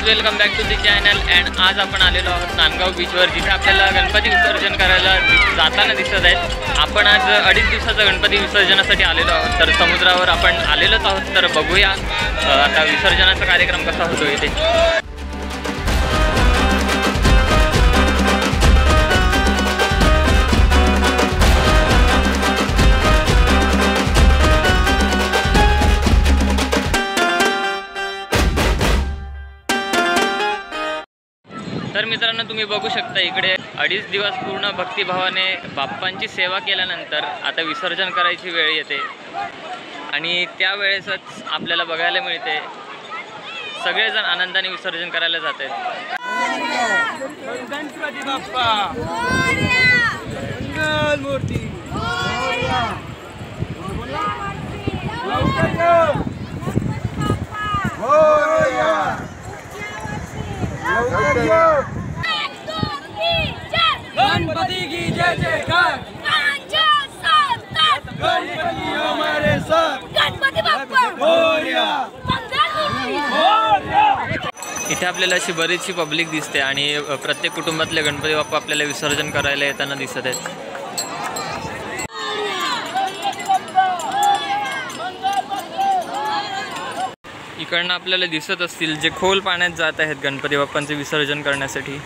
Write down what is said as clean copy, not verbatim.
Welcome back to the channel. And आज आपण आलेलो आहोत नांदगाव बीचवर, जिथे आपल्याला गणपती विसर्जन करायला जाताना दिसत आहेत. आपण आज 2.5 दिवसाचा गणपती विसर्जनासाठी आलेलो आहोत. तर समुद्रावर आपण आलेलोच आहोत. तर बघूया आता विसर्जनाचा कार्यक्रम कसा होतो इथे. तर मित्रांनो, तुम्ही बघू शकता इकडे 2.5 दिवस पूर्ण भक्तिभावाने बाप्पांची सेवा केल्यानंतर आता विसर्जन करायची वेळ येते. आणि त्यावेळेसच आपल्याला बघायला मिळते सगळेजण आनंदाने विसर्जन करायला जातात. गणपती बाप्पा मंगल मूर्ती गणपति की जय जयकार, गणपति हमारे साथ, गणपति बाप्पा मोरया. इथे आपल्याला अशी बरीचशी पब्लिक दिसते आणि प्रत्येक कुटुंबातले गणपती बाप्पा आपल्याला विसर्जन करायला येताना दिसत आहेत. इकडनं आपल्याला दिसत असतील जे खोल पाण्यात जात आहेत गणपती बाप्पांचे विसर्जन करण्यासाठी.